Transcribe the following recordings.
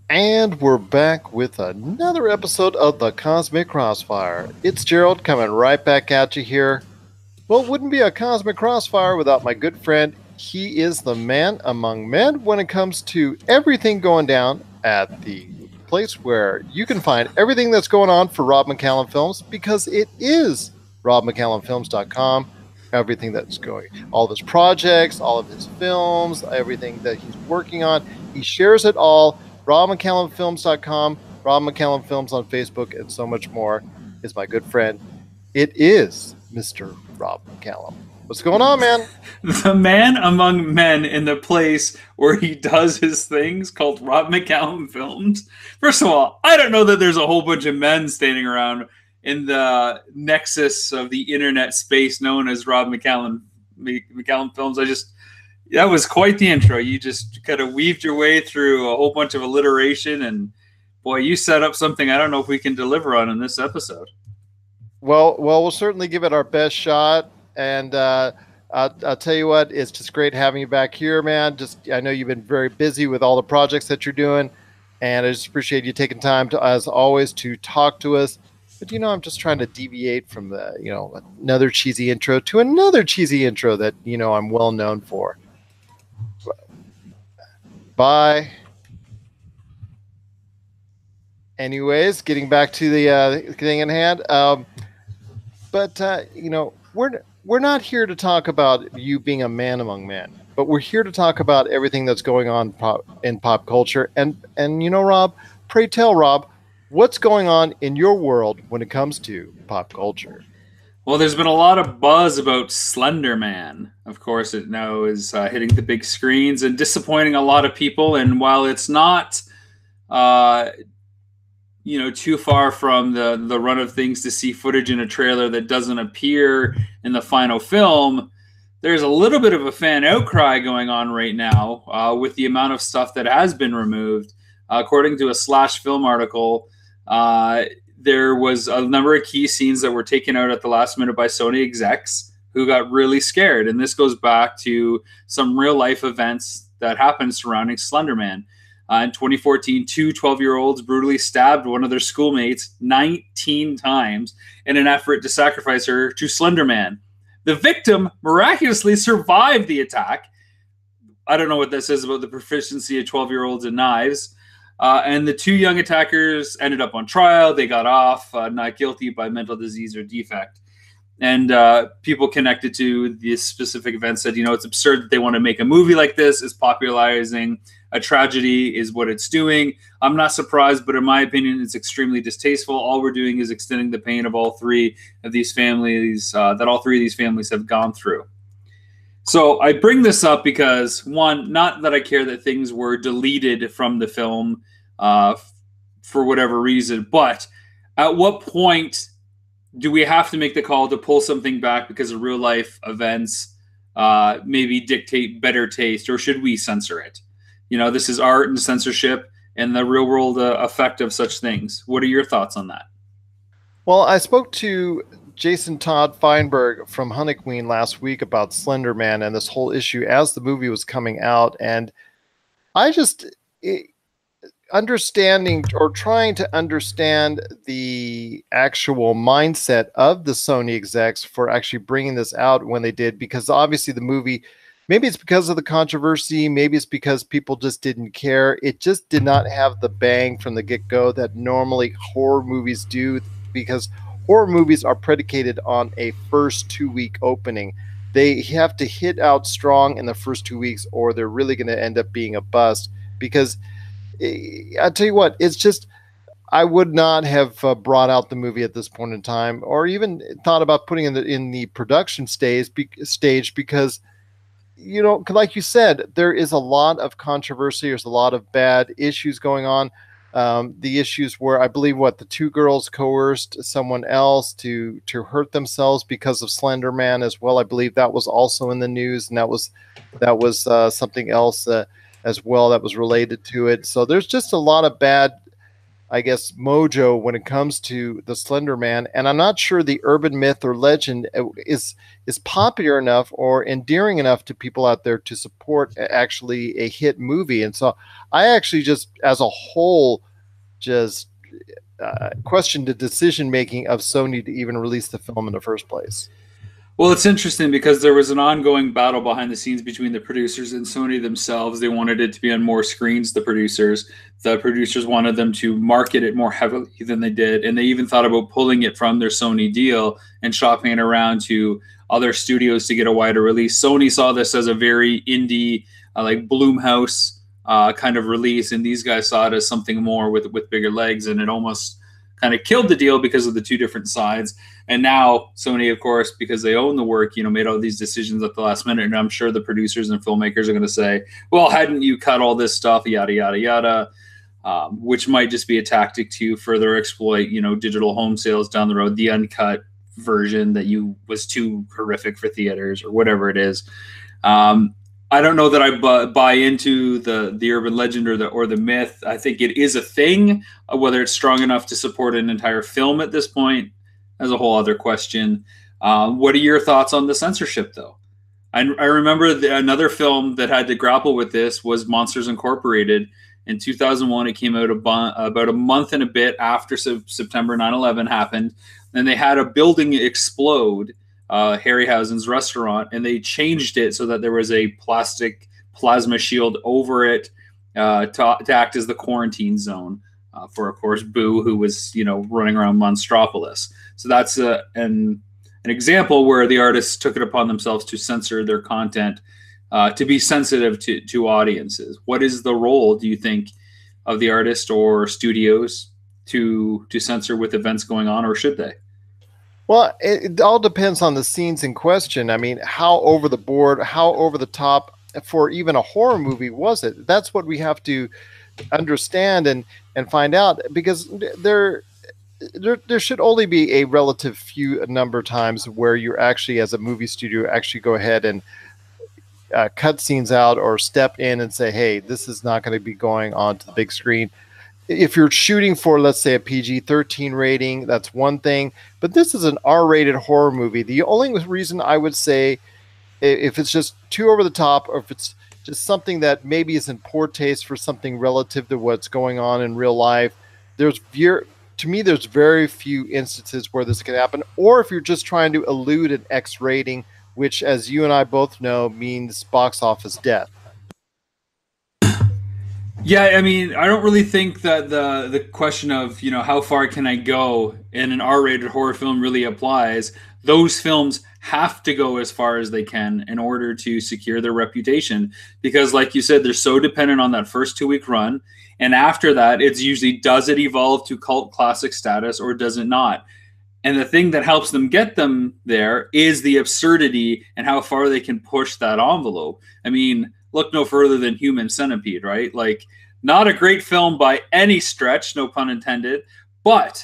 And we're back with another episode of the Cosmic Crossfire. It's Gerald coming right back at you here. Well, it wouldn't be a Cosmic Crossfire without my good friend. He is the man among men when it comes to everything going down at the place where you can find everything that's going on for Rob McCallum Films because it is robmccallumfilms.com. Everything that's going, all of his projects, all of his films, everything that he's working on, he shares it all robmccallumfilms.com, Rob McCallum Films on Facebook, and so much more is my good friend. It is Mr. Rob McCallum. What's going on, man? The man among men in the place where he does his things called Rob McCallum Films. First of all, I don't know that there's a whole bunch of men standing around in the nexus of the internet space known as Rob McCallum Films. That was quite the intro. You just kind of weaved your way through a whole bunch of alliteration, and boy, you set up something I don't know if we can deliver on in this episode. Well, we'll certainly give it our best shot. And I'll tell you what, it's just great having you back here, man. I know you've been very busy with all the projects that you're doing, and I just appreciate you taking time to, as always, to talk to us. But I'm just trying to deviate from another cheesy intro to another cheesy intro that I'm well known for. Bye. Anyways, getting back to the thing in hand. But we're not here to talk about you being a man among men, but we're here to talk about everything that's going on in pop culture. And Rob, pray tell, Rob, what's going on in your world when it comes to pop culture? Well, there's been a lot of buzz about Slender Man. Of course, it now is hitting the big screens and disappointing a lot of people. And while it's not, too far from the run of things to see footage in a trailer that doesn't appear in the final film, there's a little bit of a fan outcry going on right now with the amount of stuff that has been removed. According to a Slash Film article, there was a number of key scenes that were taken out at the last minute by Sony execs who got really scared. And this goes back to some real life events that happened surrounding Slender Man. In 2014, two 12-year-olds brutally stabbed one of their schoolmates 19 times in an effort to sacrifice her to Slender Man. The victim miraculously survived the attack. I don't know what that says about the proficiency of 12-year-olds in knives. And the two young attackers ended up on trial. They got off not guilty by mental disease or defect. And people connected to this specific event said, it's absurd that they want to make a movie like this. It's popularizing a tragedy is what it's doing. I'm not surprised, but in my opinion, it's extremely distasteful. All we're doing is extending the pain of all three of these families that all three of these families have gone through. So I bring this up because, one, not that I care that things were deleted from the film for whatever reason, but at what point do we have to make the call to pull something back because of real life events maybe dictate better taste, or should we censor it? This is art and censorship and the real world effect of such things. What are your thoughts on that? Well, I spoke to Jason Todd Feinberg from Honeyqueen last week about Slender Man and this whole issue as the movie was coming out. And I just understanding or trying to understand the actual mindset of the Sony execs for actually bringing this out when they did, because obviously the movie, maybe it's because of the controversy, maybe it's because people just didn't care. It just did not have the bang from the get-go that normally horror movies do, because horror movies are predicated on a first 2-week opening. They have to hit out strong in the first 2 weeks or they're really going to end up being a bust. Because I tell you what, it's just, I would not have brought out the movie at this point in time, or even thought about putting it in the production stage because, like you said, there is a lot of controversy. There's a lot of bad issues going on. The issues where I believe the two girls coerced someone else to hurt themselves because of Slender Man as well. I believe that was also in the news, and that was something else as well that was related to it. So there's just a lot of bad I guess, mojo when it comes to the Slender Man, and I'm not sure the urban myth or legend is popular enough or endearing enough to people out there to support actually a hit movie. And so I actually just, as a whole, just questioned the decision making of Sony to even release the film in the first place. Well, it's interesting because there was an ongoing battle behind the scenes between the producers and Sony themselves. They wanted it to be on more screens, the producers. The producers wanted them to market it more heavily than they did. And they even thought about pulling it from their Sony deal and shopping it around to other studios to get a wider release. Sony saw this as a very indie, like Bloomhouse kind of release. And these guys saw it as something more with bigger legs. And it almost kind of killed the deal because of the two different sides. And now Sony, of course, because they own the work, made all these decisions at the last minute. And I'm sure the producers and filmmakers are going to say, well, hadn't you cut all this stuff, yada, yada, yada, which might just be a tactic to further exploit, digital home sales down the road, the uncut version that was too horrific for theaters or whatever it is. I don't know that I buy into the urban legend or the myth. I think it is a thing. Whether it's strong enough to support an entire film at this point is a whole other question. What are your thoughts on the censorship, though? I remember another film that had to grapple with this was Monsters Incorporated. In 2001, it came out about a month and a bit after September 9/11 happened. And they had a building explode, Harryhausen's restaurant, and they changed it so that there was a plastic plasma shield over it to act as the quarantine zone for, of course, Boo, who was running around Monstropolis. So that's an example where the artists took it upon themselves to censor their content to be sensitive to audiences. What is the role, do you think, of the artist or studios to censor with events going on, or should they? Well, it all depends on the scenes in question. I mean, how over the board, how over the top for even a horror movie was it? That's what we have to understand and find out, because there should only be a relative few number of times where you're actually, as a movie studio, actually go ahead and cut scenes out or step in and say, hey, this is not going to be going on to the big screen. If you're shooting for, let's say, a PG-13 rating, that's one thing. But this is an R-rated horror movie. The only reason I would say, if it's just too over the top, or if it's just something that maybe is in poor taste for something relative to what's going on in real life, there's very few instances where this can happen. Or if you're just trying to elude an X rating, which, as you and I both know, means box office death. Yeah, I mean, I don't really think that the question of, how far can I go in an R-rated horror film really applies. Those films have to go as far as they can in order to secure their reputation, because, like you said, they're so dependent on that first 2-week run. And after that, it's usually, does it evolve to cult classic status or does it not? And the thing that helps them get them there is the absurdity and how far they can push that envelope. I mean, look no further than Human Centipede, right? Like, not a great film by any stretch, no pun intended, but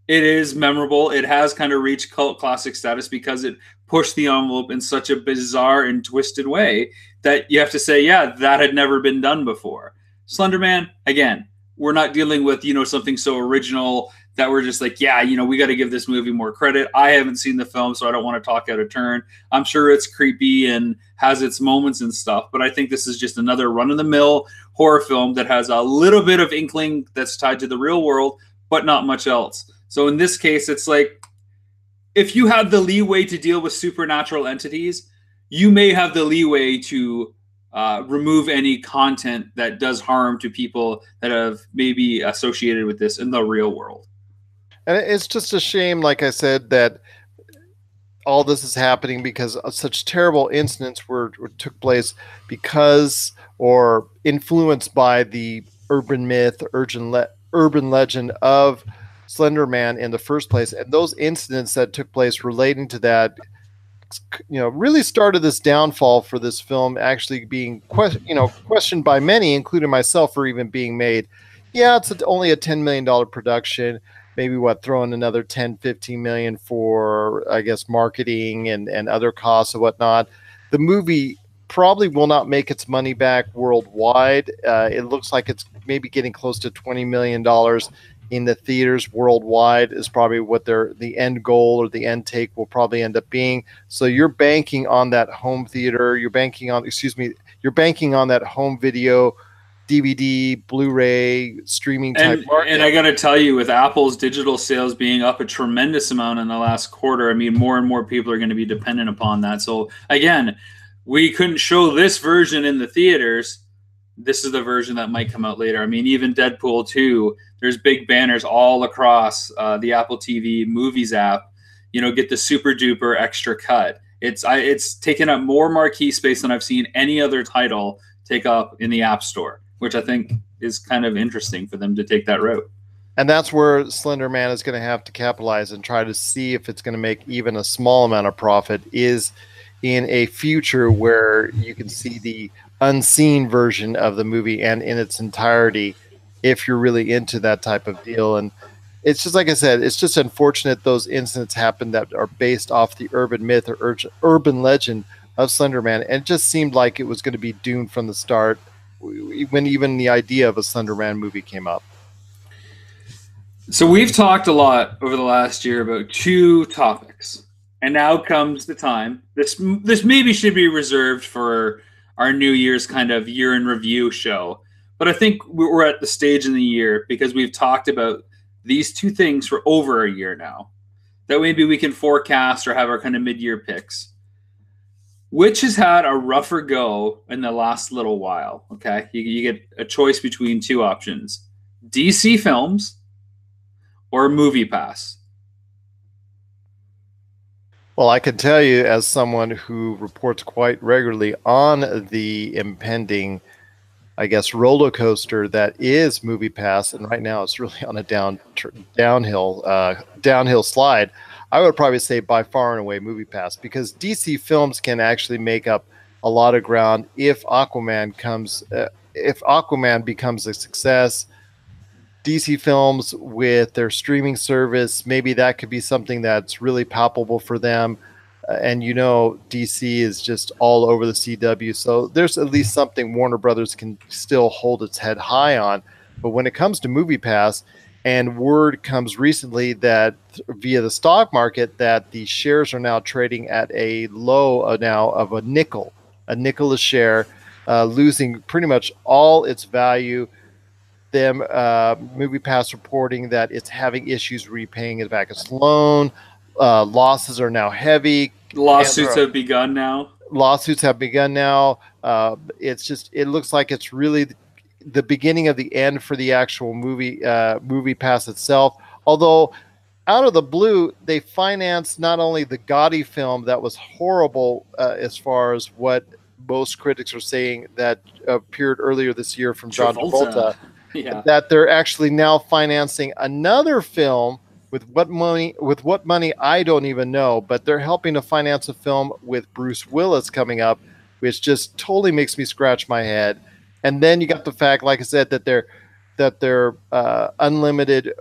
it is memorable. It has kind of reached cult classic status because it pushed the envelope in such a bizarre and twisted way that you have to say, yeah, that had never been done before. Slender Man, again, we're not dealing with, something so original that we're just like, yeah, we got to give this movie more credit. I haven't seen the film, so I don't want to talk out of turn. I'm sure it's creepy and has its moments and stuff, but I think this is just another run-of-the-mill horror film that has a little bit of inkling that's tied to the real world, but not much else. So in this case, it's like, if you have the leeway to deal with supernatural entities, you may have the leeway to remove any content that does harm to people that have maybe associated with this in the real world. And it's just a shame, like I said, that all this is happening because of such terrible incidents took place because, or influenced by, the urban myth, urban legend of Slender Man in the first place. And those incidents that took place relating to that, really started this downfall for this film actually being questioned by many, including myself, for even being made. Yeah, it's only a $10 million production. Maybe throw in another 10, 15 million for, I guess, marketing and other costs and whatnot. The movie probably will not make its money back worldwide. It looks like it's maybe getting close to $20 million in the theaters worldwide is probably what the end goal or the end take will probably end up being. So you're banking on that home theater, you're banking on, excuse me, you're banking on that home video, DVD, Blu-ray, streaming type And I market. got to tell you, with Apple's digital sales being up a tremendous amount in the last quarter, I mean, more and more people are going to be dependent upon that. So again, we couldn't show this version in the theaters. This is the version that might come out later. I mean, even Deadpool 2, there's big banners all across the Apple TV Movies app. You know, get the super duper extra cut. It's taken up more marquee space than I've seen any other title take up in the App Store, which I think is kind of interesting for them to take that route. And that's where Slender Man is going to have to capitalize and try to see if it's going to make even a small amount of profit, is in a future where you can see the unseen version of the movie and in its entirety, if you're really into that type of deal. And it's just, like I said, it's just unfortunate those incidents happen that are based off the urban myth or urban legend of Slender Man. And it just seemed like it was going to be doomed from the start when even the idea of a Slender Man movie came up. So we've talked a lot over the last year about two topics, and now comes the time. This maybe should be reserved for our New Year's kind of year in review show, but I think we're at the stage in the year because we've talked about these two things for over a year now. That maybe we can forecast or have our kind of mid-year picks. Which has had a rougher go in the last little while? Okay, you get a choice between two options: DC Films or Movie Pass. Well, I can tell you, as someone who reports quite regularly on the impending, I guess, roller coaster that is Movie Pass, and right now it's really on a downhill slide. I would probably say by far and away Movie Pass, because DC Films can actually make up a lot of ground if Aquaman becomes a success. DC Films with their streaming service, maybe that could be something that's really palpable for them. And you know, DC is just all over the CW, so there's at least something Warner Brothers can still hold its head high on. But when it comes to Movie Pass, and word comes recently that via the stock market that the shares are now trading at a low now of a nickel a share, losing pretty much all its value. Them Movie Pass reporting that it's having issues repaying it back its loan. Losses are now heavy. Lawsuits have begun now. It looks like it's really the beginning of the end for the actual Movie Pass itself. Although out of the blue, they financed not only the Gotti film that was horrible as far as what most critics are saying that appeared earlier this year from John Travolta. Yeah. That they're actually now financing another film with what money I don't even know, but they're helping to finance a film with Bruce Willis coming up, which just totally makes me scratch my head. And then you got the fact, like I said, that their unlimited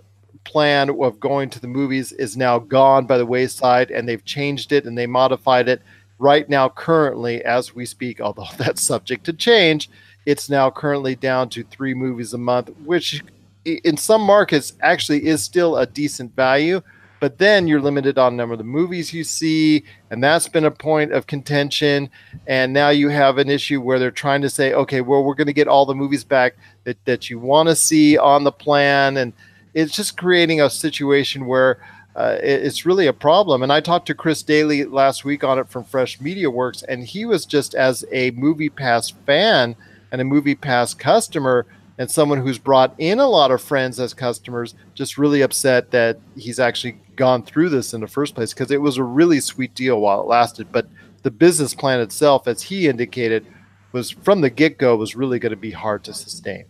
plan of going to the movies is now gone by the wayside, and they've changed it and they modified it. Right now, currently, as we speak, although that's subject to change, it's now currently down to 3 movies a month, which in some markets actually is still a decent value. But then you're limited on the number of the movies you see, and that's been a point of contention. And now you have an issue where they're trying to say, okay, well, we're going to get all the movies back that you want to see on the plan. And it's just creating a situation where it's really a problem. And I talked to Chris Daly last week on it from Fresh Media Works, and he was just, as a Movie Pass fan and a Movie Pass customer and someone who's brought in a lot of friends as customers, just really upset that he's actually gone through this in the first place, because it was a really sweet deal while it lasted. But the business plan itself, as he indicated, was from the get-go was really going to be hard to sustain.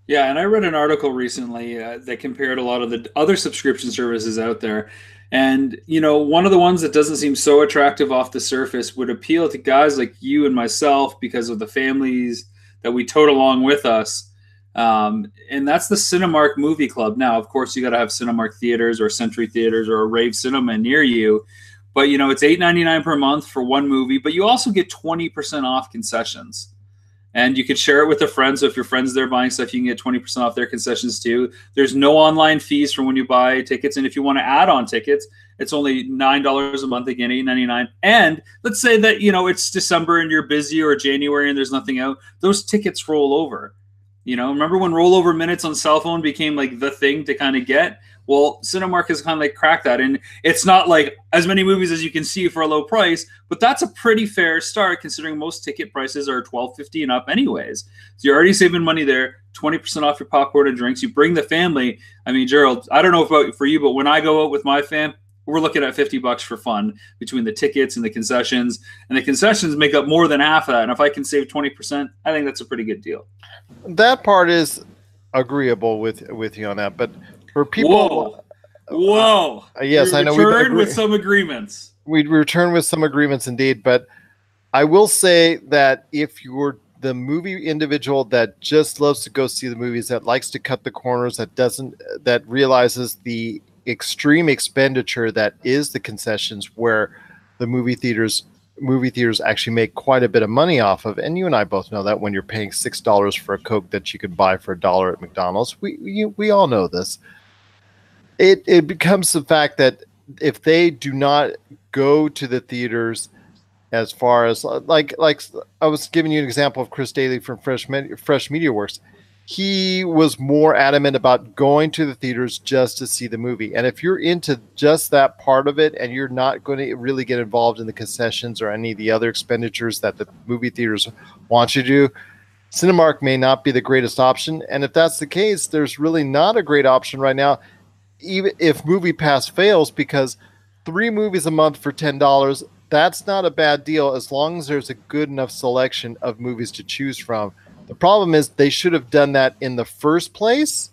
Yeah, and I read an article recently that compared a lot of the other subscription services out there. And, you know, one of the ones that doesn't seem so attractive off the surface would appeal to guys like you and myself because of the families that we tote along with us. And that's the Cinemark Movie Club. Now, of course, you got to have Cinemark theaters or Century theaters or a Rave Cinema near you. But, you know, it's $8.99 per month for one movie, but you also get 20% off concessions. And you could share it with a friend. So if your friend's there buying stuff, you can get 20% off their concessions too. There's no online fees for when you buy tickets. And if you want to add on tickets, it's only $9 a month, again, $8.99. And let's say that, it's December and you're busy, or January and there's nothing out. Those tickets roll over. Remember when rollover minutes on cell phone became like the thing to kind of get? Well, Cinemark has kind of like cracked that. And it's not like as many movies as you can see for a low price, but that's a pretty fair start considering most ticket prices are $12.50 and up anyways. So you're already saving money there, 20% off your popcorn and drinks. You bring the family. I mean, Gerald, I don't know about for you, but when I go out with my fam, we're looking at $50 for fun between the tickets and the concessions. And the concessions make up more than half of that. And if I can save 20%, I think that's a pretty good deal. That part is agreeable with you on that, but for people, whoa, yes, I know we returned with some agreements. We return with some agreements indeed, but I will say that if you're the movie individual that just loves to go see the movies, that likes to cut the corners, that realizes the extreme expenditure that is the concessions, where the movie theaters actually make quite a bit of money off of, and you and I both know that when you're paying $6 for a Coke that you could buy for $1 at McDonald's, we all know this. It becomes the fact that if they do not go to the theaters, as far as like I was giving you an example of Chris Daly from Fresh Media Works. He was more adamant about going to the theaters just to see the movie. And if you're into just that part of it and you're not going to really get involved in the concessions or any of the other expenditures that the movie theaters want you to do, Cinemark may not be the greatest option. And if that's the case, there's really not a great option right now, even if Movie Pass fails, because 3 movies a month for $10, that's not a bad deal as long as there's a good enough selection of movies to choose from. The problem is they should have done that in the first place,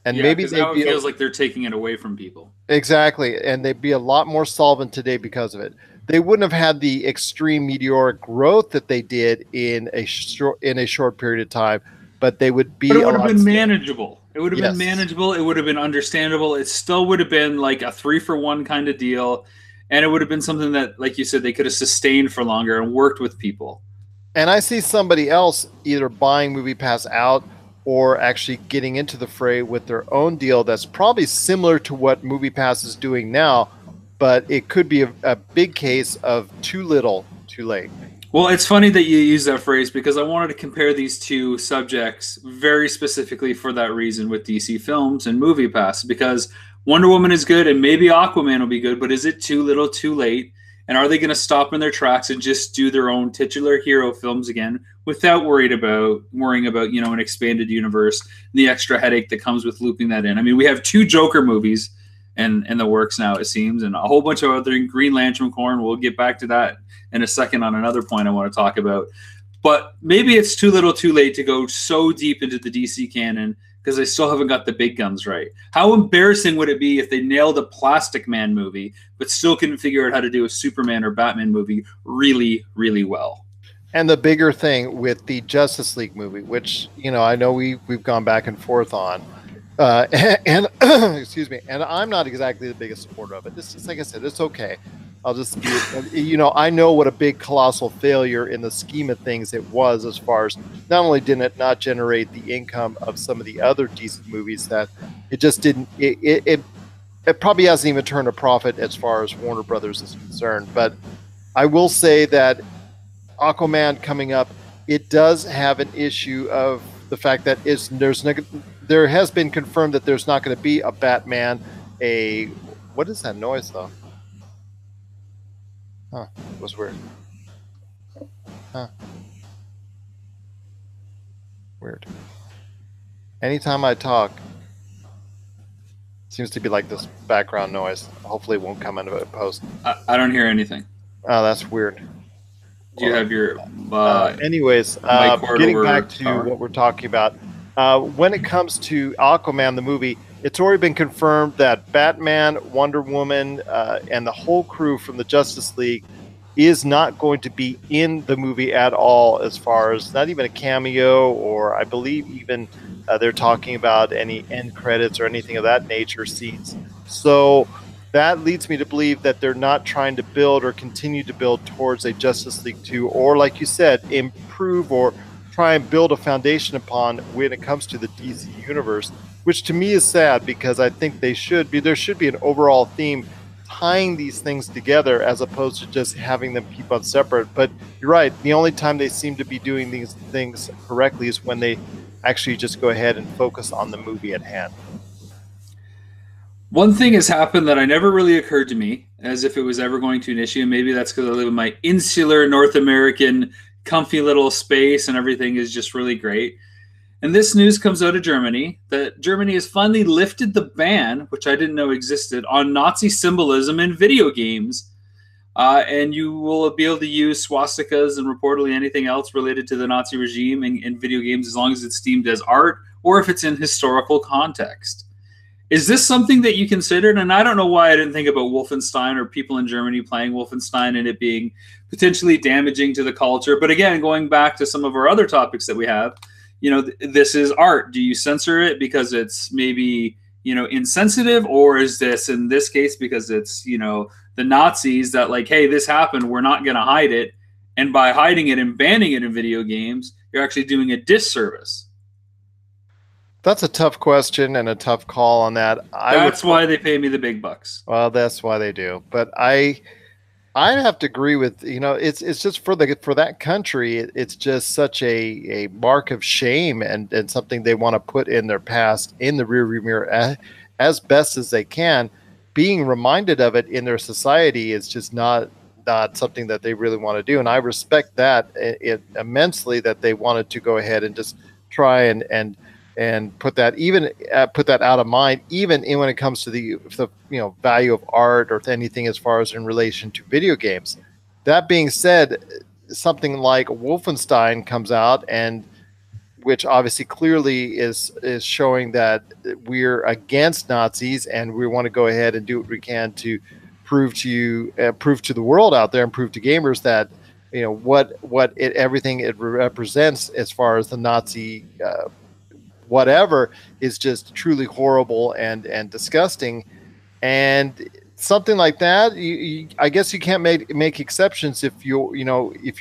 and maybe now it feels like they're taking it away from people. Exactly, and they'd be a lot more solvent today because of it. They wouldn't have had the extreme meteoric growth that they did in a short period of time, but they would be. But it would have been manageable. It would have been manageable. It would have been understandable. It still would have been like a 3-for-1 kind of deal, and it would have been something that, like you said, they could have sustained for longer and worked with people. And I see somebody else either buying Movie Pass out or actually getting into the fray with their own deal that's probably similar to what Movie Pass is doing now, but it could be a big case of too little, too late. Well, it's funny that you use that phrase because I wanted to compare these two subjects very specifically for that reason with DC Films and Movie Pass, because Wonder Woman is good and maybe Aquaman will be good, but is it too little, too late? And are they going to stop in their tracks and just do their own titular hero films again without worrying about, an expanded universe and the extra headache that comes with looping that in? I mean, we have 2 Joker movies in the works now, it seems, and a whole bunch of other Green Lantern Corps. We'll get back to that in a second on another point I want to talk about. But maybe it's too little, too late to go so deep into the DC canon because they still haven't got the big guns right. How embarrassing would it be if they nailed a Plastic Man movie but still couldn't figure out how to do a Superman or Batman movie really, really well? And the bigger thing with the Justice League movie, which, I know we've gone back and forth on, and excuse me, and I'm not exactly the biggest supporter of it. This is, like I said, it's okay. I'll just be, I know what a big colossal failure in the scheme of things it was, as far as not only did it not generate the income of some of the other decent movies, that it just didn't, it probably hasn't even turned a profit as far as Warner Brothers is concerned. But I will say that Aquaman coming up, it does have an issue of the fact that there has been confirmed that there's not going to be a Batman, what is that noise though? Huh, it was weird. Huh. Weird. Anytime I talk, seems to be like this background noise. Hopefully it won't come into a post. I don't hear anything. Oh, that's weird. Do you have your... anyways, getting back to what we're talking about. When it comes to Aquaman, the movie, it's already been confirmed that Batman, Wonder Woman, and the whole crew from the Justice League is not going to be in the movie at all, as far as not even a cameo, or I believe even they're talking about any end credits or anything of that nature scenes. So that leads me to believe that they're not trying to build or continue to build towards a Justice League 2, or like you said, improve or try and build a foundation upon when it comes to the DC universe, which to me is sad because I think there should be an overall theme tying these things together as opposed to just having them keep on separate. But you're right, the only time they seem to be doing these things correctly is when they actually just go ahead and focus on the movie at hand. One thing has happened that I never really occurred to me as if it was ever going to an issue. Maybe that's because I live in my insular North American comfy little space and everything is just really great. And this news comes out of Germany that Germany has finally lifted the ban, which I didn't know existed, on Nazi symbolism in video games. And you will be able to use swastikas and reportedly anything else related to the Nazi regime in video games as long as it's deemed as art or if it's in historical context. Is this something that you considered? And I don't know why I didn't think about Wolfenstein or people in Germany playing Wolfenstein and it being potentially damaging to the culture. But again, going back to some of our other topics that we have, this is art. Do you censor it because it's maybe, insensitive? Or is this, in this case, because it's, the Nazis that like, hey, this happened, we're not going to hide it. And by hiding it and banning it in video games, you're actually doing a disservice. That's a tough question and a tough call on that. That's why they pay me the big bucks. Well, that's why they do. But I'd have to agree with, it's just for that country, it's just such a mark of shame and something they want to put in their past in the rearview mirror as best as they can. Being reminded of it in their society is just not something that they really want to do. And I respect that immensely, that they wanted to go ahead and just try and put that out of mind, even when it comes to the value of art or anything as far as in relation to video games. That being said, something like Wolfenstein comes out, and which obviously clearly is showing that we're against Nazis and we want to go ahead and do what we can to prove to the world out there and prove to gamers that everything it represents as far as the Nazi whatever is just truly horrible and disgusting. And something like that, I guess you can't make exceptions if you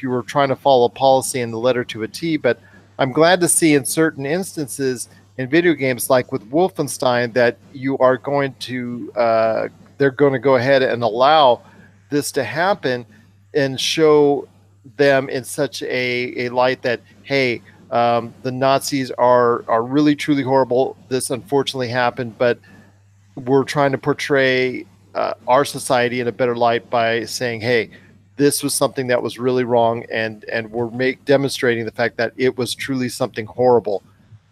were trying to follow policy in the letter to a T. But I'm glad to see in certain instances in video games, like with Wolfenstein, that you are going to they're going to go ahead and allow this to happen and show them in such a light that, hey, the Nazis are really truly horrible. This unfortunately happened, but we're trying to portray our society in a better light by saying, hey, this was something that was really wrong, and we're demonstrating the fact that it was truly something horrible.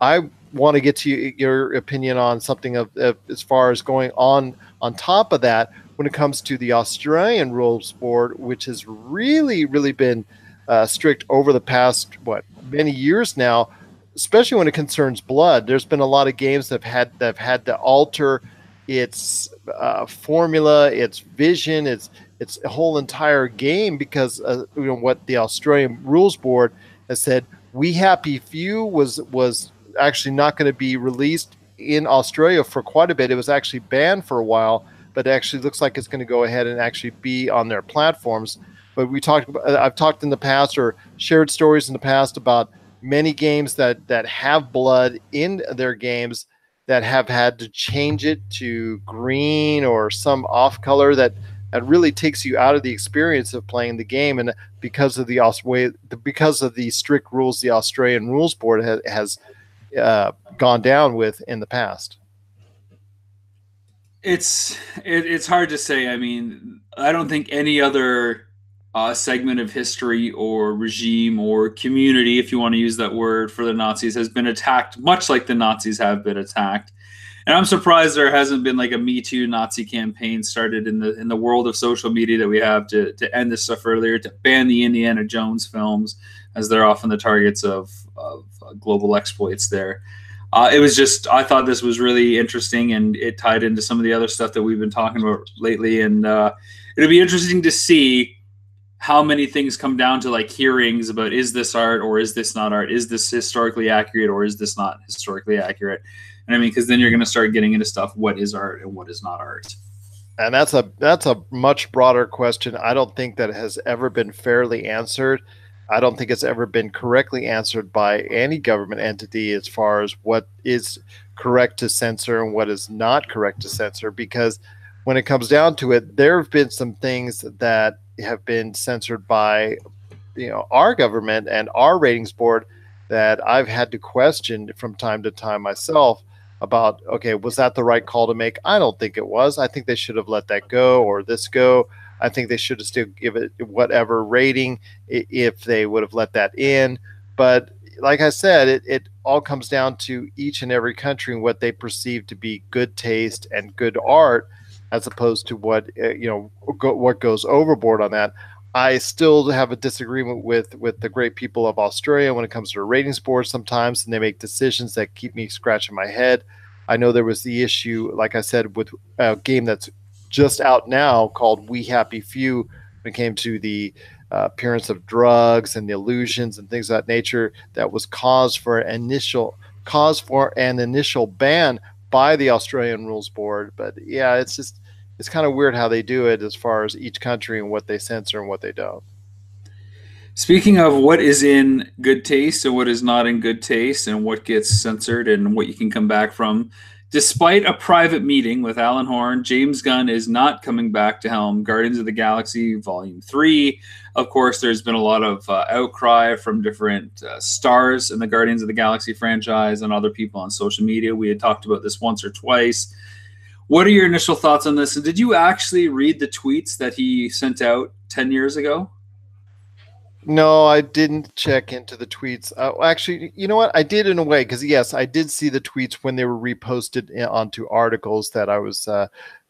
I want to get to your opinion on something of as far as going on top of that when it comes to the Australian rules board, which has really, really been strict over the past many years now, especially when it concerns blood. There's been a lot of games that have had to alter its formula, its vision, its whole entire game because what the Australian rules board has said. We Happy Few was actually not going to be released in Australia for quite a bit. It was actually banned for a while, but it actually looks like it's going to go ahead and actually be on their platforms. But I've talked in the past or shared stories in the past about many games that have blood in their games that have had to change it to green or some off color that really takes you out of the experience of playing the game. And because of the strict rules the Australian rules board has gone down with in the past. It's hard to say. I mean, I don't think any other segment of history or regime or community, if you want to use that word, for the Nazis has been attacked much like the Nazis have been attacked. And I'm surprised there hasn't been like a Me Too Nazi campaign started in the world of social media that we have to end this stuff earlier, to ban the Indiana Jones films, as they're often the targets of global exploits there. It was just, I thought this was really interesting, and it tied into some of the other stuff that we've been talking about lately. And it'll be interesting to see how many things come down to like hearings about, is this art or is this not art? Is this historically accurate or is this not historically accurate? And I mean, because then you're going to start getting into stuff, what is art and what is not art? And that's a much broader question. I don't think that has ever been fairly answered. I don't think it's ever been correctly answered by any government entity as far as what is correct to censor and what is not correct to censor. Because when it comes down to it, there have been some things that have been censored by our government and our ratings board that I've had to question from time to time myself about, okay, was that the right call to make? I don't think it was. I think they should have let that go or this go. I think they should have still give it whatever rating if they would have let that in. But like I said, it all comes down to each and every country and what they perceive to be good taste and good art, as opposed to what what goes overboard on that. I still have a disagreement with the great people of Australia when it comes to the ratings board sometimes, and they make decisions that keep me scratching my head. I know there was the issue, like I said, with a game that's just out now called We Happy Few when it came to the appearance of drugs and the illusions and things of that nature that was cause for an initial ban by the Australian Rules Board. But yeah, it's kind of weird how they do it as far as each country and what they censor and what they don't. Speaking of what is in good taste and what is not in good taste and what gets censored and what you can come back from, despite a private meeting with Alan Horn, James Gunn is not coming back to helm Guardians of the Galaxy Volume 3. Of course, there's been a lot of outcry from different stars in the Guardians of the Galaxy franchise and other people on social media. We had talked about this once or twice. What are your initial thoughts on this? And did you actually read the tweets that he sent out 10 years ago? No, I didn't check into the tweets. Actually, you know what? I did in a way because yes, I did see the tweets when they were reposted onto articles that I was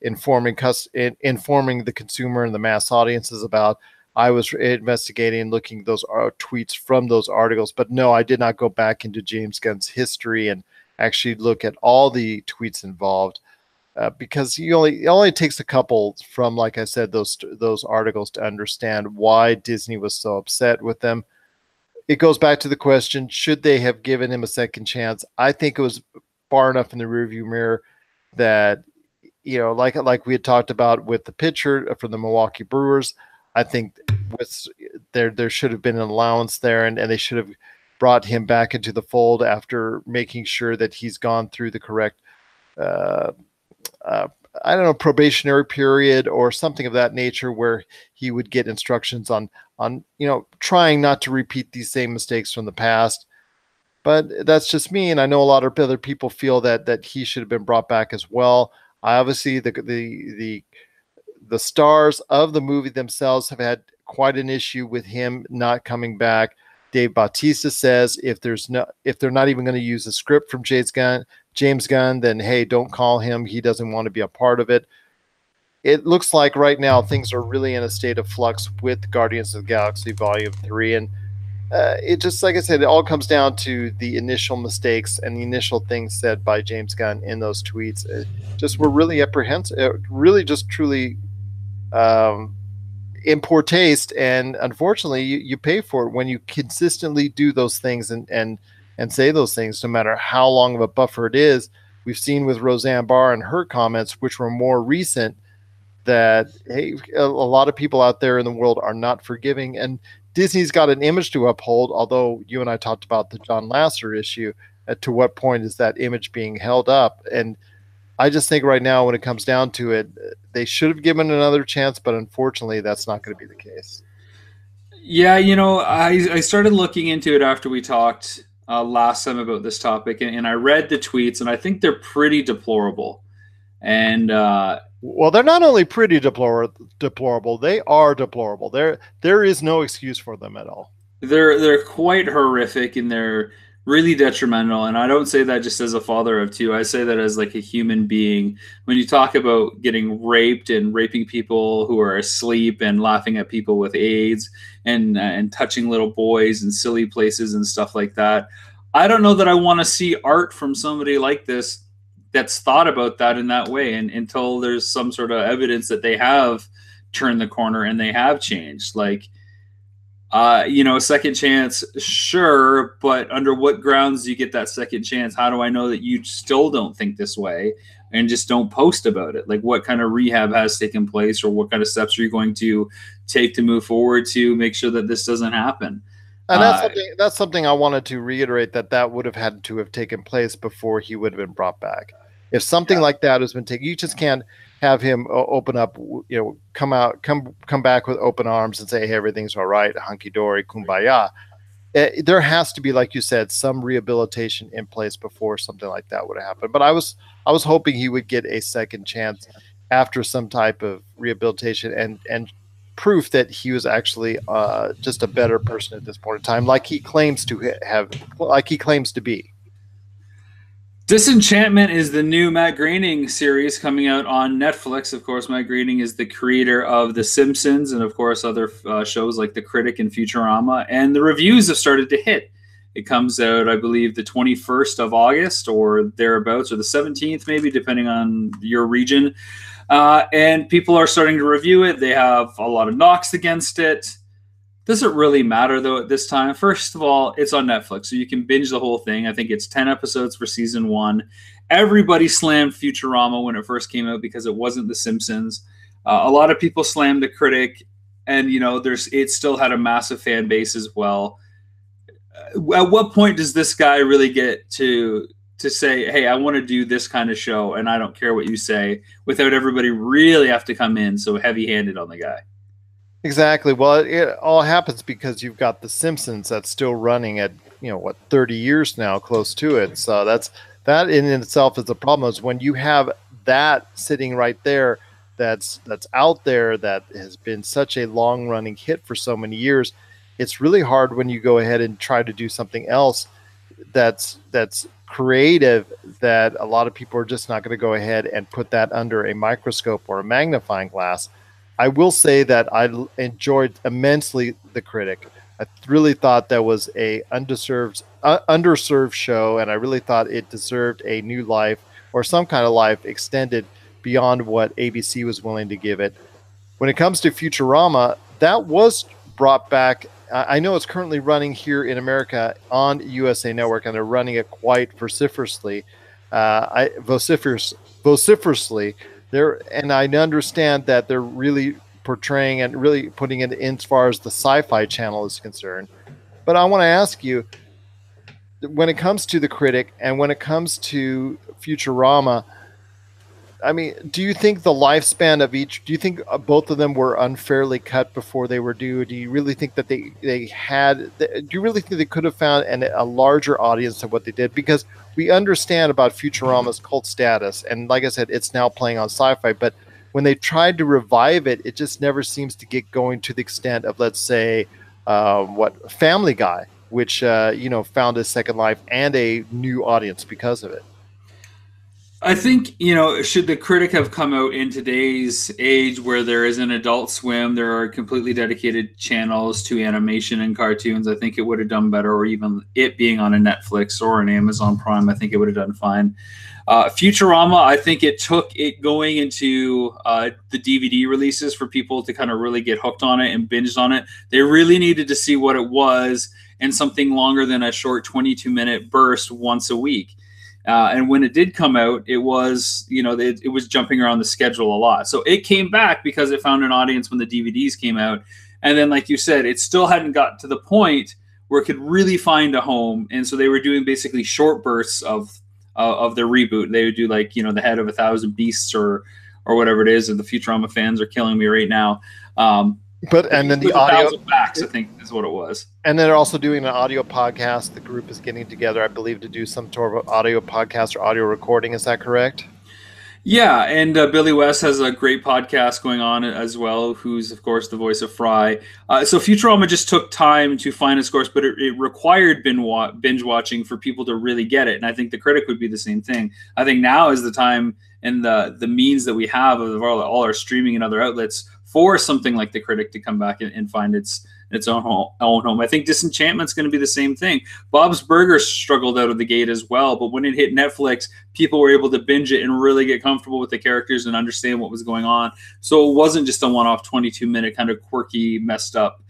informing the consumer and the mass audiences about. I was investigating and looking those tweets from those articles, but no, I did not go back into James Gunn's history and actually look at all the tweets involved. Because it only takes a couple from, like I said, those articles to understand why Disney was so upset with them. It goes back to the question: should they have given him a second chance? I think it was far enough in the rearview mirror that like we had talked about with the pitcher from the Milwaukee Brewers. I think with there should have been an allowance there, and they should have brought him back into the fold after making sure that he's gone through the correct. I don't know, probationary period or something of that nature, where he would get instructions on trying not to repeat these same mistakes from the past. But that's just me, and I know a lot of other people feel that he should have been brought back as well. I obviously the stars of the movie themselves have had quite an issue with him not coming back. Dave Bautista says if they're not even going to use a script from James Gunn, then hey, don't call him. He doesn't want to be a part of it. It looks like right now things are really in a state of flux with Guardians of the Galaxy Volume 3. And it just, like I said, it all comes down to the initial mistakes and the initial things said by James Gunn in those tweets. It just were really apprehensive, really just truly in poor taste. And unfortunately, you pay for it when you consistently do those things and say those things, no matter how long of a buffer it is. We've seen with Roseanne Barr and her comments, which were more recent, that, hey, a lot of people out there in the world are not forgiving. And Disney's got an image to uphold, although you and I talked about the John Lasseter issue. To what point is that image being held up? And I just think right now, when it comes down to it, they should have given another chance, but unfortunately, that's not going to be the case. Yeah, I started looking into it after we talked last time about this topic, and I read the tweets, and I think they're pretty deplorable. And well, they're not only pretty deplorable, they are deplorable. There is no excuse for them at all. They're quite horrific, and they're really detrimental. And I don't say that just as a father of two. I say that as like a human being. When you talk about getting raped and raping people who are asleep and laughing at people with AIDS and touching little boys in silly places and stuff like that, I don't know that I want to see art from somebody like this that's thought about that in that way, and until there's some sort of evidence that they have turned the corner and they have changed. Like, a second chance, sure, but under what grounds do you get that second chance? How do I know that you still don't think this way and just don't post about it? Like, what kind of rehab has taken place, or what kind of steps are you going to take to move forward to make sure that this doesn't happen? And Uh, that's something I wanted to reiterate, that would have had to have taken place before he would have been brought back. If something like that has been taken, you just can't have him open up, come back with open arms and say, "Hey, everything's all right, hunky dory, kumbaya." There has to be, like you said, some rehabilitation in place before something like that would have happened. But I was hoping he would get a second chance after some type of rehabilitation and proof that he was actually just a better person at this point in time, like he claims to have, like he claims to be. Disenchantment is the new Matt Groening series coming out on Netflix. Of course, Matt Groening is the creator of The Simpsons and, of course, other shows like The Critic and Futurama. And the reviews have started to hit. It comes out, I believe, the 21st of August or thereabouts, or the 17th, maybe, depending on your region. And people are starting to review it. They have a lot of knocks against it. Doesn't really matter though at this time. First of all, it's on Netflix, so you can binge the whole thing. I think it's 10 episodes for season 1. Everybody slammed Futurama when it first came out because it wasn't The Simpsons. A lot of people slammed The Critic, and it still had a massive fan base as well. At what point does this guy really get to say, "Hey, I want to do this kind of show, and I don't care what you say," without everybody really have to come in so heavy-handed on the guy? Exactly. Well, it all happens because you've got The Simpsons that's still running at, 30 years now, close to it. So that in itself is a problem. Is when you have that sitting right there, that's out there, that has been such a long running hit for so many years. It's really hard when you go ahead and try to do something else that's creative, that a lot of people are just not going to go ahead and put that under a microscope or a magnifying glass. I will say that I enjoyed immensely The Critic. I really thought that was a underserved show, and I really thought it deserved a new life, or some kind of life extended beyond what ABC was willing to give it. When it comes to Futurama, that was brought back. I know it's currently running here in America on USA Network, and they're running it quite vociferously there, and I understand that they're really portraying and really putting it in as far as the Sci-Fi Channel is concerned. But I want to ask you, when it comes to The Critic and when it comes to Futurama, I mean, do you think the lifespan of each? Do you think both of them were unfairly cut before they were due? Do you really think that they had? Do you really think they could have found a larger audience than what they did? Because we understand about Futurama's cult status, and like I said, it's now playing on Sci-Fi. But when they tried to revive it, it just never seems to get going to the extent of, let's say, what Family Guy, which found a second life and a new audience because of it. I think, should The Critic have come out in today's age where there is an Adult Swim, there are completely dedicated channels to animation and cartoons, I think it would have done better, or even it being on a Netflix or an Amazon Prime, I think it would have done fine. Futurama, I think it took it going into the DVD releases for people to kind of really get hooked on it and binged on it. They really needed to see what it was in something longer than a short 22-minute burst once a week. And when it did come out, it was, it was jumping around the schedule a lot. So it came back because it found an audience when the DVDs came out. And then, like you said, it still hadn't got to the point where it could really find a home. And so they were doing basically short bursts of their reboot. They would do like, the Head of a Thousand Beasts or whatever it is. And the Futurama fans are killing me right now. And then the audio backs, I think, is what it was. And then they're also doing an audio podcast. The group is getting together, I believe, to do some sort of audio podcast or audio recording. Is that correct? Yeah, and Billy West has a great podcast going on as well, who's, of course, the voice of Fry. So Futurama just took time to find its course, but it required binge watching for people to really get it. And I think The Critic would be the same thing. I think now is the time and the means that we have of all our streaming and other outlets for something like The Critic to come back and find its own home. I think Disenchantment's going to be the same thing. Bob's Burgers struggled out of the gate as well, but when it hit Netflix, people were able to binge it and really get comfortable with the characters and understand what was going on. So it wasn't just a one-off 22-minute kind of quirky, messed up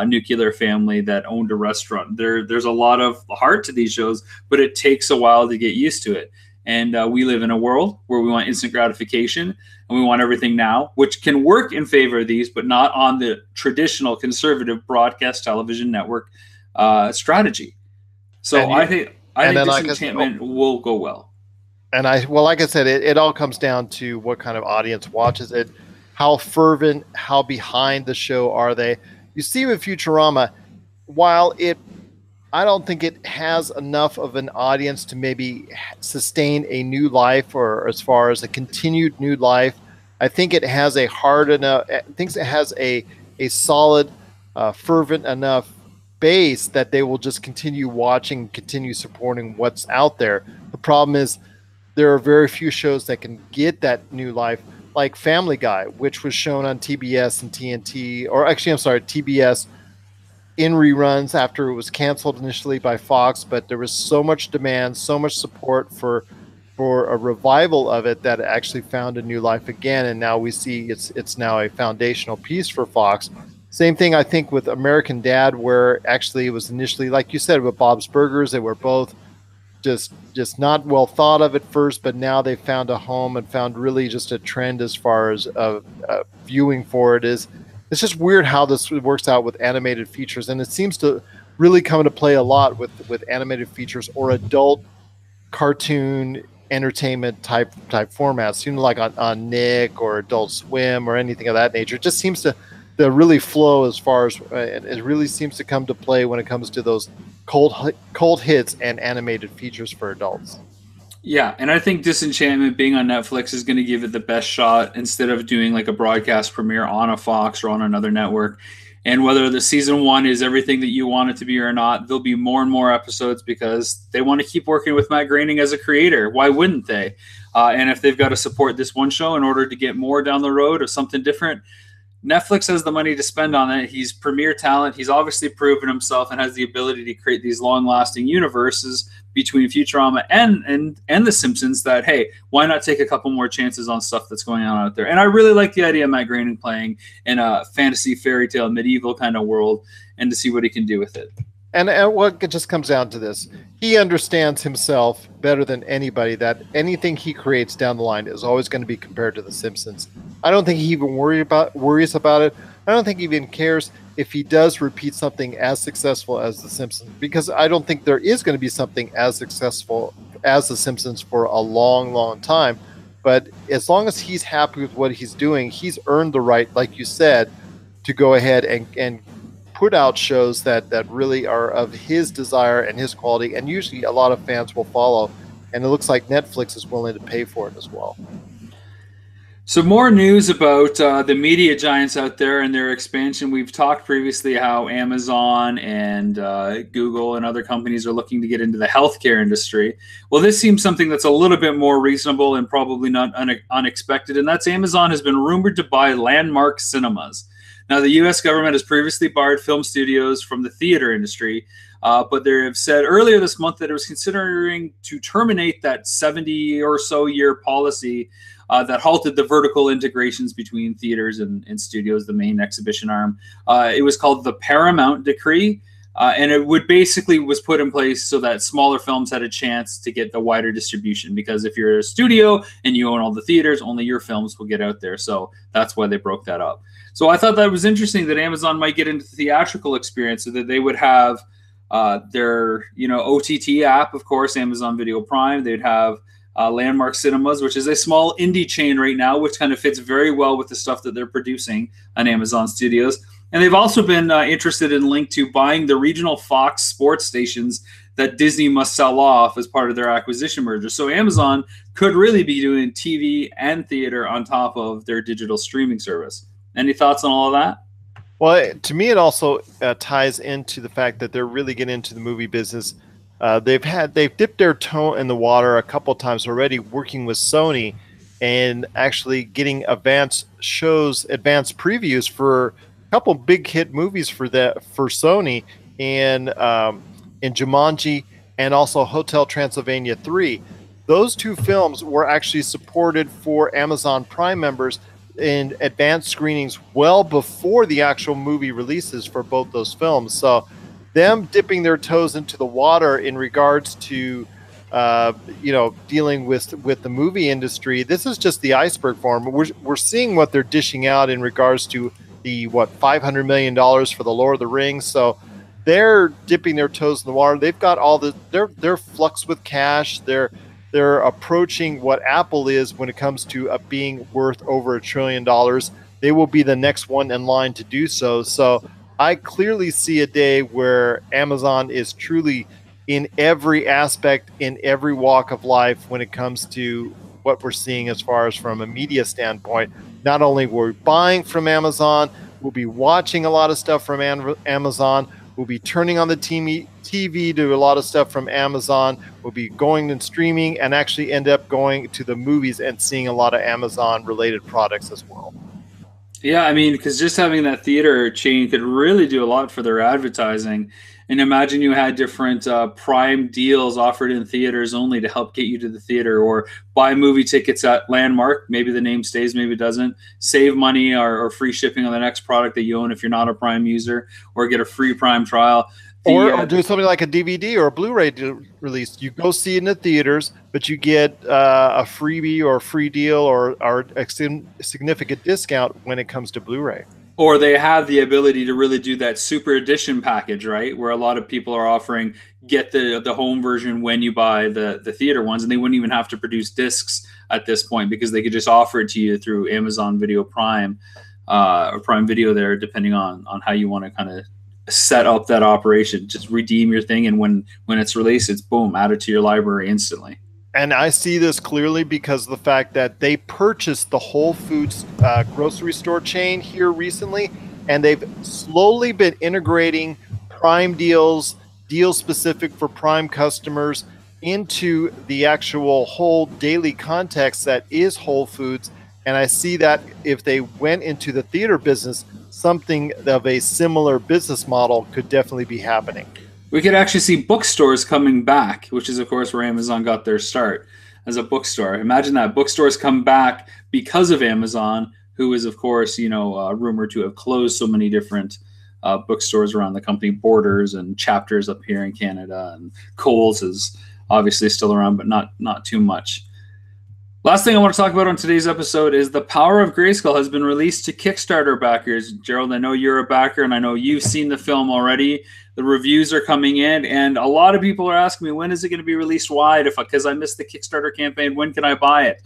nuclear family that owned a restaurant. There's a lot of heart to these shows, but it takes a while to get used to it. And we live in a world where we want instant gratification and we want everything now, which can work in favor of these, but not on the traditional conservative broadcast television network strategy. So I think Disenchantment will go well. And like I said, it all comes down to what kind of audience watches it, how fervent, how behind the show are they. You see with Futurama, while I don't think it has enough of an audience to maybe sustain a new life, or as far as a continued new life. I think it has a hard enough. I think it has a solid, fervent enough base that they will just continue watching, continue supporting what's out there. The problem is there are very few shows that can get that new life, like Family Guy, which was shown on TBS and TNT, or actually, I'm sorry, TBS in reruns after it was canceled initially by Fox, but there was so much demand, so much support for a revival of it that it actually found a new life again, and now we see it's now a foundational piece for Fox. Same thing, I think, with American Dad, where actually it was initially, like you said, with Bob's Burgers, they were both just not well thought of at first, but now they found a home and found really just a trend as far as viewing for it is. It's just weird how this works out with animated features, and it seems to really come into play a lot with animated features or adult cartoon entertainment type formats, like on Nick or Adult Swim or anything of that nature. It just seems to really flow as far as it really seems to come to play when it comes to those cold hits and animated features for adults. Yeah, and I think Disenchantment being on Netflix is going to give it the best shot instead of doing like a broadcast premiere on a Fox or on another network. And whether the season 1 is everything that you want it to be or not, there'll be more and more episodes because they want to keep working with Matt Groening as a creator. Why wouldn't they? And if they've got to support this one show in order to get more down the road or something different, Netflix has the money to spend on it. He's premier talent. He's obviously proven himself and has the ability to create these long-lasting universes between Futurama and The Simpsons that, hey, why not take a couple more chances on stuff that's going on out there? And I really like the idea of Matt Groening playing in a fantasy, fairy tale, medieval kind of world and to see what he can do with it. And what it just comes down to this. He understands himself better than anybody that anything he creates down the line is always going to be compared to The Simpsons. I don't think he even worries about it. I don't think he even cares if he does repeat something as successful as The Simpsons, because I don't think there is going to be something as successful as The Simpsons for a long, long time. But as long as he's happy with what he's doing, he's earned the right, like you said, to go ahead and put out shows that really are of his desire and his quality, and usually a lot of fans will follow, and it looks like Netflix is willing to pay for it as well. So more news about the media giants out there and their expansion. We've talked previously how Amazon and Google and other companies are looking to get into the healthcare industry. Well, this seems something that's a little bit more reasonable and probably not unexpected, and that's Amazon has been rumored to buy Landmark Cinemas. Now, the U.S. government has previously barred film studios from the theater industry, but they have said earlier this month that it was considering to terminate that 70 or so year policy that halted the vertical integrations between theaters and studios, the main exhibition arm. It was called the Paramount Decree, and it was put in place so that smaller films had a chance to get the wider distribution, because if you're a studio and you own all the theaters, only your films will get out there. So that's why they broke that up. So I thought that was interesting that Amazon might get into the theatrical experience, so that they would have their OTT app, of course, Amazon Video Prime. They'd have Landmark Cinemas, which is a small indie chain right now, which kind of fits very well with the stuff that they're producing on Amazon Studios. And they've also been interested and linked to buying the regional Fox sports stations that Disney must sell off as part of their acquisition merger. So Amazon could really be doing TV and theater on top of their digital streaming service. Any thoughts on all of that? Well, to me, it also ties into the fact that they're really getting into the movie business. They've dipped their toe in the water a couple of times already, working with Sony and actually getting advanced previews for a couple big hit movies for Sony in Jumanji and also Hotel Transylvania 3. Those two films were actually supported for Amazon Prime members in advanced screenings well before the actual movie releases for both those films. So them dipping their toes into the water in regards to dealing with the movie industry, this is just the iceberg for them. We're seeing what they're dishing out in regards to the $500 million for the Lord of the Rings. So they're dipping their toes in the water. They've got all the they're flux with cash. They're approaching what Apple is when it comes to being worth over $1 trillion. They will be the next one in line to do so. So I clearly see a day where Amazon is truly in every aspect, in every walk of life when it comes to what we're seeing as far as from a media standpoint. Not only we're buying from Amazon, we'll be watching a lot of stuff from Amazon. We'll be turning on the TV to a lot of stuff from Amazon. We'll be going and streaming and actually end up going to the movies and seeing a lot of Amazon related products as well. Yeah, I mean, because just having that theater chain could really do a lot for their advertising. And imagine you had different Prime deals offered in theaters only to help get you to the theater, or buy movie tickets at Landmark. Maybe the name stays, maybe it doesn't. Save money or free shipping on the next product that you own if you're not a Prime user, or get a free Prime trial. Or do something like a DVD or a Blu-ray release. You go see it in the theaters, but you get a freebie or a free deal or a significant discount when it comes to Blu-ray. Or they have the ability to really do that super edition package, right? Where a lot of people are offering get the home version when you buy the theater ones, and they wouldn't even have to produce discs at this point because they could just offer it to you through Amazon Video Prime or Prime Video there, depending on how you want to kind of set up that operation. Just redeem your thing, and when it's released, it's boom, added to your library instantly. And I see this clearly because of the fact that they purchased the Whole Foods grocery store chain here recently, and they've slowly been integrating Prime deals specific for Prime customers into the actual whole daily context that is Whole Foods. And I see that if they went into the theater business, something of a similar business model could definitely be happening. We could actually see bookstores coming back, which is, of course, where Amazon got their start as a bookstore. Imagine that. Bookstores come back because of Amazon, who is, of course, rumored to have closed so many different bookstores around the company, Borders and Chapters up here in Canada, and Kohl's is obviously still around, but not too much. Last thing I want to talk about on today's episode is The Power of Grayskull has been released to Kickstarter backers. Gerald, I know you're a backer, and I know you've seen the film already. The reviews are coming in, and a lot of people are asking me, when is it going to be released wide? Because I missed the Kickstarter campaign, when can I buy it?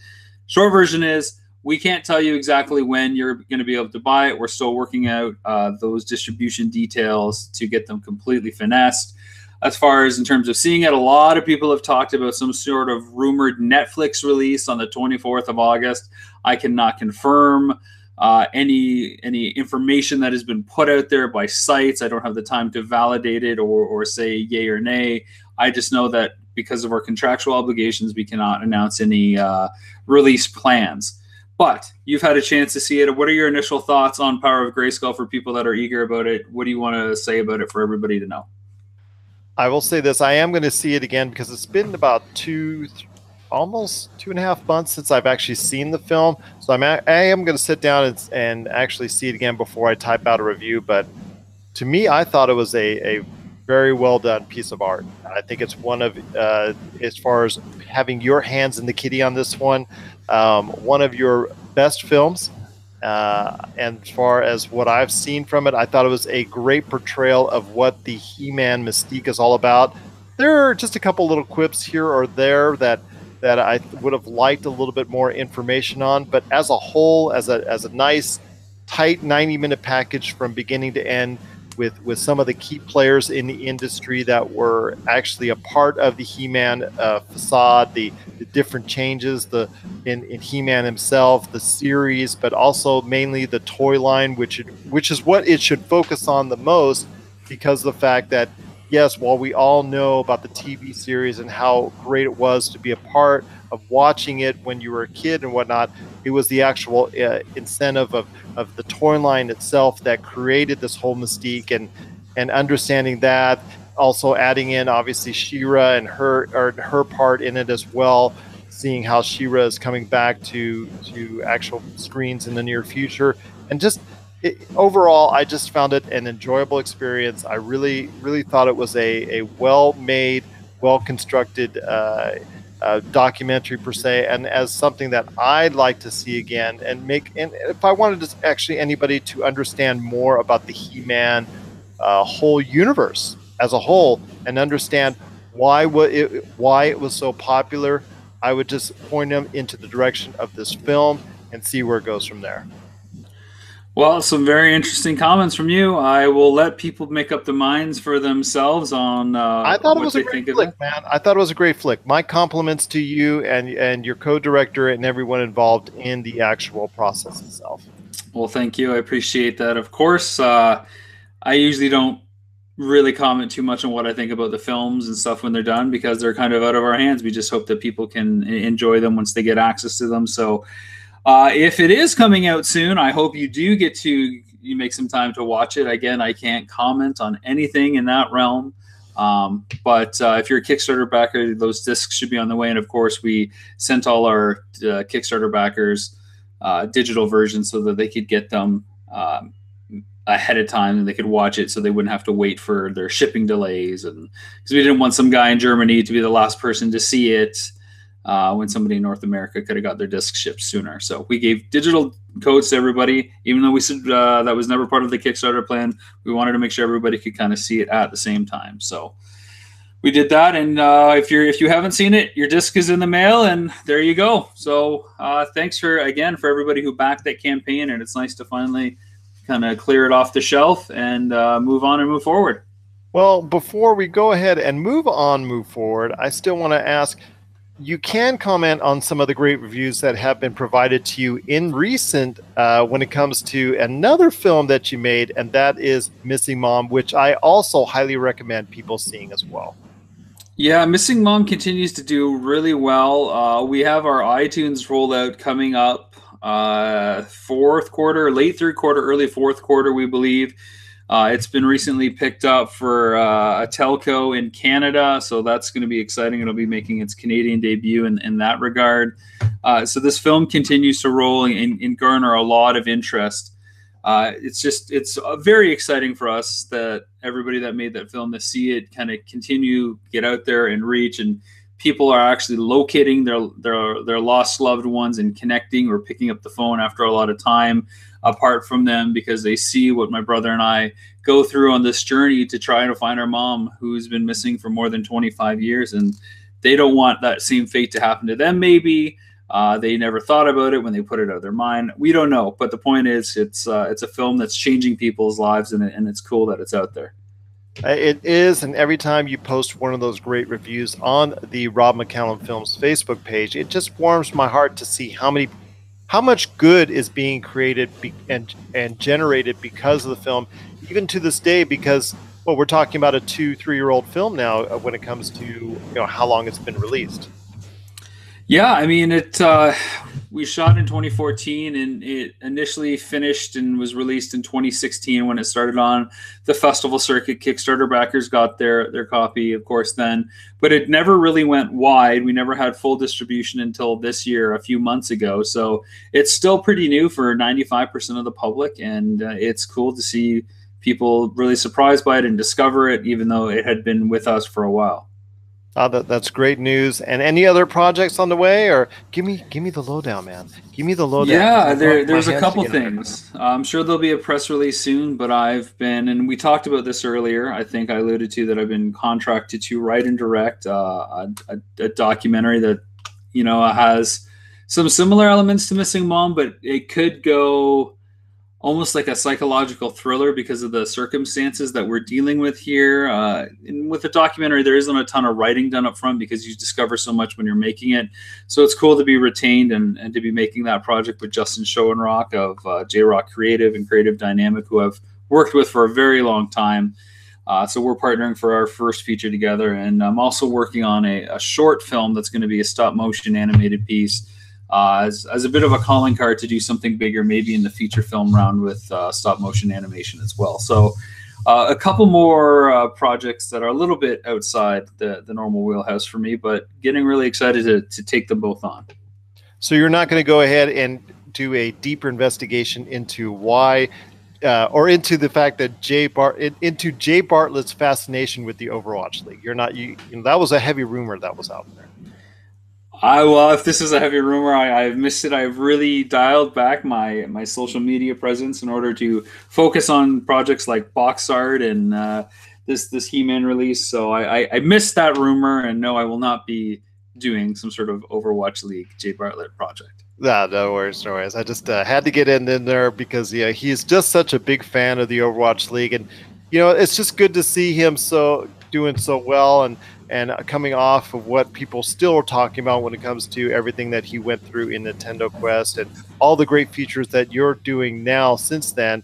Short version is, we can't tell you exactly when you're going to be able to buy it. We're still working out those distribution details to get them completely finessed. As far as in terms of seeing it, a lot of people have talked about some sort of rumored Netflix release on the 24th of August. I cannot confirm any information that has been put out there by sites. I don't have the time to validate it or say yay or nay. I just know that because of our contractual obligations, we cannot announce any release plans. But you've had a chance to see it. What are your initial thoughts on Power of Grayskull for people that are eager about it? What do you want to say about it for everybody to know? I will say this: I am going to see it again because it's been about almost 2.5 months since I've actually seen the film. So I am going to sit down and actually see it again before I type out a review. But to me, I thought it was a very well done piece of art. I think it's one of, as far as having your hands in the kitty on this one of your best films. And as far as what I've seen from it, I thought it was a great portrayal of what the He-Man mystique is all about. There are just a couple little quips here or there that I would have liked a little bit more information on, but as a whole, as a nice, tight 90-minute package from beginning to end, with some of the key players in the industry that were actually a part of the He-Man facade, the different changes in He-Man himself, the series, but also mainly the toy line, which is what it should focus on the most, because of the fact that, yes, while we all know about the TV series and how great it was to be a part of watching it when you were a kid and whatnot, it was the actual incentive of the toy line itself that created this whole mystique, and understanding that, also adding in obviously She-Ra and her part in it as well, seeing how She-Ra is coming back to actual screens in the near future, and just overall, I just found it an enjoyable experience. I really thought it was a well-made, well-constructed documentary per se, and as something that I'd like to see again, and if I wanted to actually anybody to understand more about the He-Man whole universe as a whole and understand why it was so popular, I would just point them into the direction of this film and see where it goes from there. Well, some very interesting comments from you. I will let people make up their minds for themselves on I thought it what was a they great think of flick, it. man. I thought it was a great flick. My compliments to you and your co-director and everyone involved in the actual process itself. Well, thank you. I appreciate that. Of course, I usually don't really comment too much on what I think about the films and stuff when they're done because they're kind of out of our hands. We just hope that people can enjoy them once they get access to them. So if it is coming out soon, I hope you do get to you make some time to watch it. Again, I can't comment on anything in that realm. But if you're a Kickstarter backer, those discs should be on the way. And of course, we sent all our Kickstarter backers digital versions so that they could get them ahead of time and they could watch it so they wouldn't have to wait for their shipping delays. And because we didn't want some guy in Germany to be the last person to see it when somebody in North America could have got their disc shipped sooner. So we gave digital codes to everybody, even though we said that was never part of the Kickstarter plan. We wanted to make sure everybody could kind of see it at the same time. So we did that, and if you haven't seen it, your disc is in the mail, and there you go. So thanks for everybody who backed that campaign, and it's nice to finally kind of clear it off the shelf and move on and move forward. Well, before we go ahead and move forward, I still want to ask, you can comment on some of the great reviews that have been provided to you in recent when it comes to another film that you made, and that is Missing Mom, which I also highly recommend people seeing as well. Yeah, Missing Mom continues to do really well. We have our iTunes rollout coming up fourth quarter, late third quarter, early fourth quarter, we believe. It's been recently picked up for a telco in Canada, so that's going to be exciting. It'll be making its Canadian debut in that regard. So this film continues to roll and garner a lot of interest. It's very exciting for us that everybody that made that film to see it kind of continue, get out there and reach, and people are actually locating their lost loved ones and connecting or picking up the phone after a lot of time apart from them because they see what my brother and I go through on this journey to try to find our mom who's been missing for more than 25 years. And they don't want that same fate to happen to them. Maybe they never thought about it when they put it out of their mind. We don't know. But the point is it's a film that's changing people's lives, and it's cool that it's out there. It is, and every time you post one of those great reviews on the Rob McCallum Films Facebook page, it just warms my heart to see how much good is being created and generated because of the film, even to this day. Because we're talking about a 2-3-year-old film now when it comes to how long it's been released. Yeah, I mean we shot in 2014 and it initially finished and was released in 2016 when it started on the festival circuit. Kickstarter backers got their copy, of course, then, but it never really went wide. We never had full distribution until this year, a few months ago. So it's still pretty new for 95% of the public, and it's cool to see people really surprised by it and discover it, even though it had been with us for a while. That's great news. And any other projects on the way? Or give me the lowdown, man. Give me the lowdown. Yeah, there's a couple things. I'm sure there'll be a press release soon, but I've been, and we talked about this earlier, I think I alluded to that I've been contracted to write and direct a documentary that, has some similar elements to Missing Mom, but it could go almost like a psychological thriller because of the circumstances that we're dealing with here. And with a documentary, there isn't a ton of writing done up front because you discover so much when you're making it. So it's cool to be retained and to be making that project with Justin Schoenrock of J-Rock Creative and Creative Dynamic, who I've worked with for a very long time. So we're partnering for our first feature together. And I'm also working on a short film that's going to be a stop motion animated piece, as a bit of a calling card to do something bigger, maybe in the feature film round with stop motion animation as well. So a couple more projects that are a little bit outside the normal wheelhouse for me, but getting really excited to take them both on. So you're not going to go ahead and do a deeper investigation into why or into the fact that Jay Bartlett's fascination with the Overwatch League. You're not, that was a heavy rumor that was out there. Well, if this is a heavy rumor, I've missed it. I've really dialed back my social media presence in order to focus on projects like box art and this He-Man release. So I missed that rumor, and no, I will not be doing some sort of Overwatch League Jay Bartlett project. Nah, no worries, no worries. I just had to get in there because yeah, he's just such a big fan of the Overwatch League, and it's just good to see him doing so well and coming off of what people still are talking about when it comes to everything that he went through in Nintendo Quest and all the great features that you're doing now since then.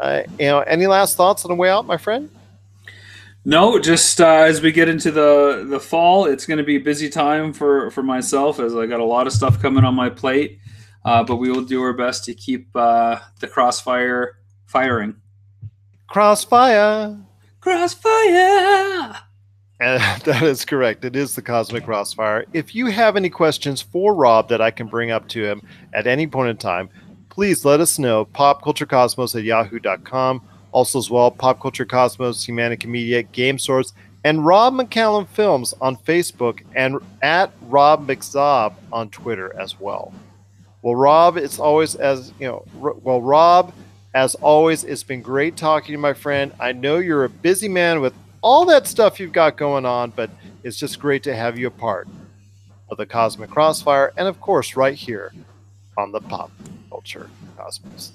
Any last thoughts on the way out, my friend? No, just as we get into the fall, it's going to be a busy time for myself as I got a lot of stuff coming on my plate. But we will do our best to keep the Crossfire firing. Crossfire. Crossfire. And that is correct. It is the Cosmic Crossfire. If you have any questions for Rob that I can bring up to him at any point in time, please let us know. popculturecosmos@yahoo.com. Also as well, Pop Culture Cosmos, Humanica Media, Game Source, and Rob McCallum Films on Facebook, and at Rob McZob on Twitter as well. Well, Rob, Rob, as always, it's been great talking to you, my friend. I know you're a busy man with all that stuff you've got going on, but it's just great to have you a part of the Cosmic Crossfire, and of course, right here on the Pop Culture Cosmos.